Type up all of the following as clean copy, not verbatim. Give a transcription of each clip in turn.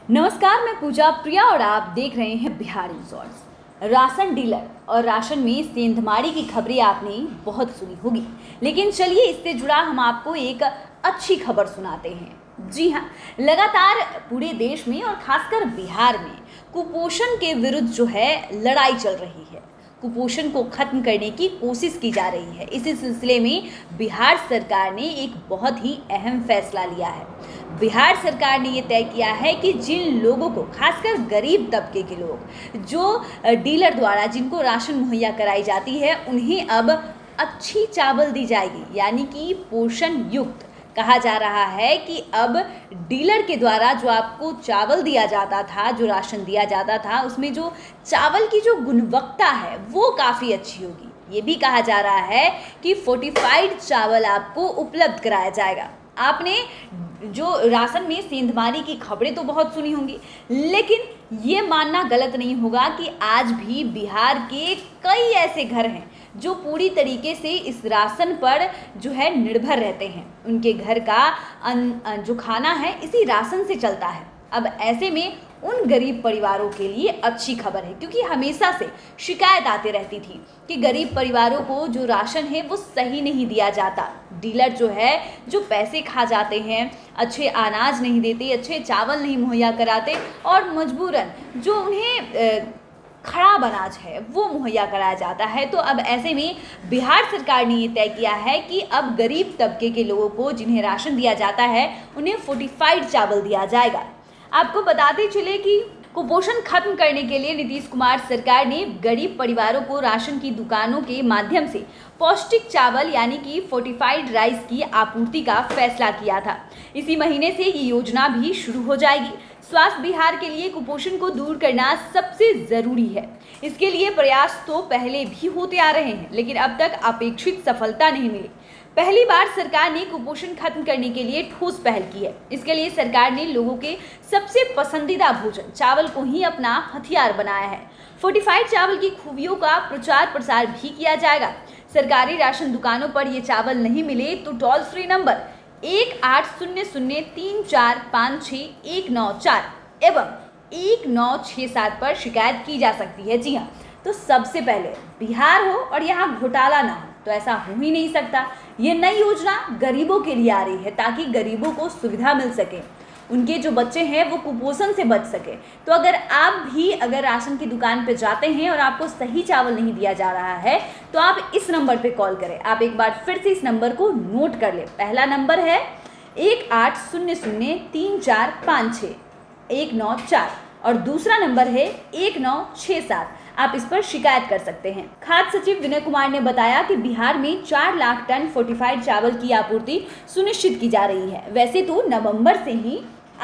नमस्कार, मैं पूजा प्रिया और आप देख रहे हैं बिहार इंसॉर्ट्स। राशन डीलर और राशन में सेंधमारी की खबरें आपने बहुत सुनी होगी, लेकिन चलिए इससे जुड़ा हम आपको एक अच्छी खबर सुनाते हैं। जी हाँ, लगातार पूरे देश में और खासकर बिहार में कुपोषण के विरुद्ध जो है लड़ाई चल रही है। कुपोषण को खत्म करने की कोशिश की जा रही है। इसी सिलसिले में बिहार सरकार ने एक बहुत ही अहम फैसला लिया है। बिहार सरकार ने ये तय किया है कि जिन लोगों को, खासकर गरीब तबके के लोग जो डीलर द्वारा जिनको राशन मुहैया कराई जाती है, उन्हें अब अच्छी चावल दी जाएगी, यानी कि पोषण युक्त। कहा जा रहा है कि अब डीलर के द्वारा जो आपको चावल दिया जाता था, जो राशन दिया जाता था, उसमें जो चावल की जो गुणवत्ता है वो काफ़ी अच्छी होगी। ये भी कहा जा रहा है कि फोर्टिफाइड चावल आपको उपलब्ध कराया जाएगा। आपने जो राशन में सेंधमारी की खबरें तो बहुत सुनी होंगी, लेकिन ये मानना गलत नहीं होगा कि आज भी बिहार के कई ऐसे घर हैं जो पूरी तरीके से इस राशन पर जो है निर्भर रहते हैं। उनके घर का जो खाना है इसी राशन से चलता है। अब ऐसे में उन गरीब परिवारों के लिए अच्छी खबर है, क्योंकि हमेशा से शिकायत आती रहती थी कि गरीब परिवारों को जो राशन है वो सही नहीं दिया जाता। डीलर जो है जो पैसे खा जाते हैं, अच्छे अनाज नहीं देते, अच्छे चावल नहीं मुहैया कराते और मजबूरन जो उन्हें खराब अनाज है वो मुहैया कराया जाता है। तो अब ऐसे में बिहार सरकार ने ये तय किया है कि अब गरीब तबके के लोगों को जिन्हें राशन दिया जाता है उन्हें फोर्टिफाइड चावल दिया जाएगा। आपको बताते चले कि कुपोषण खत्म करने के लिए नीतीश कुमार सरकार ने गरीब परिवारों को राशन की दुकानों के माध्यम से पौष्टिक चावल यानी कि फोर्टिफाइड राइस की आपूर्ति का फैसला किया था। इसी महीने से ये योजना भी शुरू हो जाएगी। स्वास्थ्य बिहार के लिए कुपोषण को दूर करना सबसे ज़रूरी है। इसके लिए प्रयास तो पहले भी होते आ रहे हैं, लेकिन अब तक अपेक्षित सफलता नहीं मिली। पहली बार सरकार ने कुपोषण खत्म करने के लिए ठोस पहल की है। इसके लिए सरकार ने लोगों के सबसे पसंदीदा भोजन चावल को ही अपना हथियार बनाया है। फोर्टिफाइड चावल की खूबियों का प्रचार प्रसार भी किया जाएगा। सरकारी राशन दुकानों पर ये चावल नहीं मिले तो टोल फ्री नंबर 1800345619 एवं 1967 पर शिकायत की जा सकती है। जी हाँ, तो सबसे पहले बिहार हो और यहाँ घोटाला ना हो, तो ऐसा हो ही नहीं सकता। ये नई योजना गरीबों के लिए आ रही है ताकि गरीबों को सुविधा मिल सके, उनके जो बच्चे हैं वो कुपोषण से बच सके। तो अगर राशन की दुकान पे जाते हैं और आपको सही चावल नहीं दिया जा रहा है तो आप इस नंबर पे कॉल करें। आप एक बार फिर से इस नंबर को नोट कर लें। पहला नंबर है 1800345619 और दूसरा नंबर है 1967। आप इस पर शिकायत कर सकते हैं। खाद्य सचिव विनय कुमार ने बताया कि बिहार में 4 लाख टन फोर्टिफाइड चावल की आपूर्ति सुनिश्चित की जा रही है। वैसे तो नवंबर से ही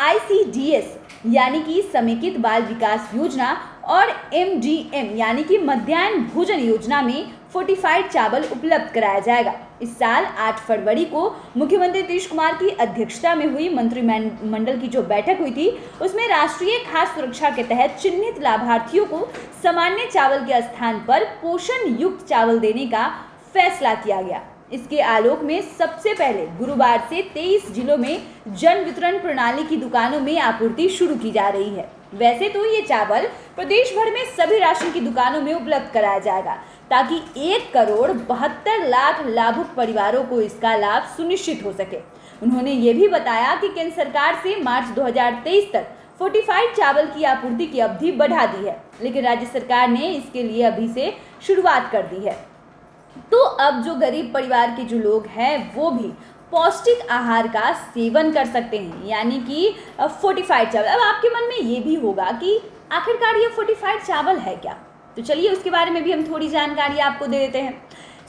ICDS यानी कि समेकित बाल विकास योजना और MDM यानी कि मध्याह्न भोजन योजना में फोर्टिफाइड चावल उपलब्ध कराया जाएगा। इस साल 8 फरवरी को मुख्यमंत्री नीतीश कुमार की अध्यक्षता में हुई मंत्रिमंडल की जो बैठक हुई थी, उसमें राष्ट्रीय खाद्य सुरक्षा के तहत चिन्हित लाभार्थियों को सामान्य चावल के स्थान पर पोषण युक्त चावल देने का फैसला किया गया। इसके आलोक में सबसे पहले गुरुवार से 23 जिलों में जन वितरण प्रणाली की दुकानों में आपूर्ति शुरू की जा रही है। वैसे तो ये चावल प्रदेश भर में सभी राशन की दुकानों में उपलब्ध कराया जाएगा ताकि 1,72,00,000 लाभुक परिवारों को इसका लाभ सुनिश्चित हो सके। उन्होंने ये भी बताया कि केंद्र सरकार से मार्च 2023 तक फोर्टिफाइड चावल की आपूर्ति की अवधि बढ़ा दी है, लेकिन राज्य सरकार ने इसके लिए अभी से शुरुआत कर दी है। तो अब जो गरीब परिवार के जो लोग हैं वो भी पौष्टिक आहार का सेवन कर सकते हैं, यानी कि फोर्टिफाइड चावल। अब आपके मन में ये भी होगा कि आखिरकार ये फोर्टिफाइड चावल है क्या, तो चलिए उसके बारे में भी हम थोड़ी जानकारी आपको दे देते हैं।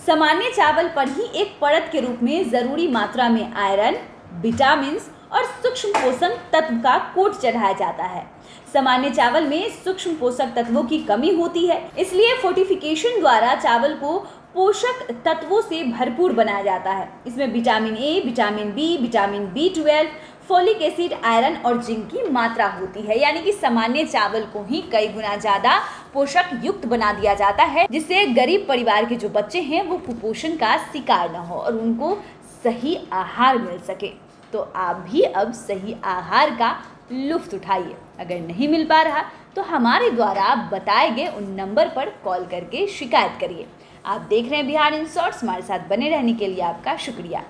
सामान्य चावल पर ही एक परत के रूप में ज़रूरी मात्रा में आयरन, विटामिन और सूक्ष्म पोषक तत्व का कोट चढ़ाया जाता है। सामान्य चावल में सूक्ष्म पोषक तत्वों की कमी होती है, इसलिए फोर्टिफिकेशन द्वारा चावल को पोषक तत्वों से भरपूर बनाया जाता है। इसमें vitamin A, vitamin B, vitamin B12, folic acid, iron और जिंक की मात्रा होती है, यानी कि सामान्य चावल को ही कई गुना ज़्यादा पोषक युक्त बना दिया जाता है, जिससे गरीब परिवार के जो बच्चे हैं वो कुपोषण का शिकार न हो और उनको सही आहार मिल सके। तो आप भी अब सही आहार का लुत्फ उठाइए। अगर नहीं मिल पा रहा तो हमारे द्वारा बताए गए उन नंबर पर कॉल करके शिकायत करिए। आप देख रहे हैं बिहार इन शॉर्ट्स। हमारे साथ बने रहने के लिए आपका शुक्रिया।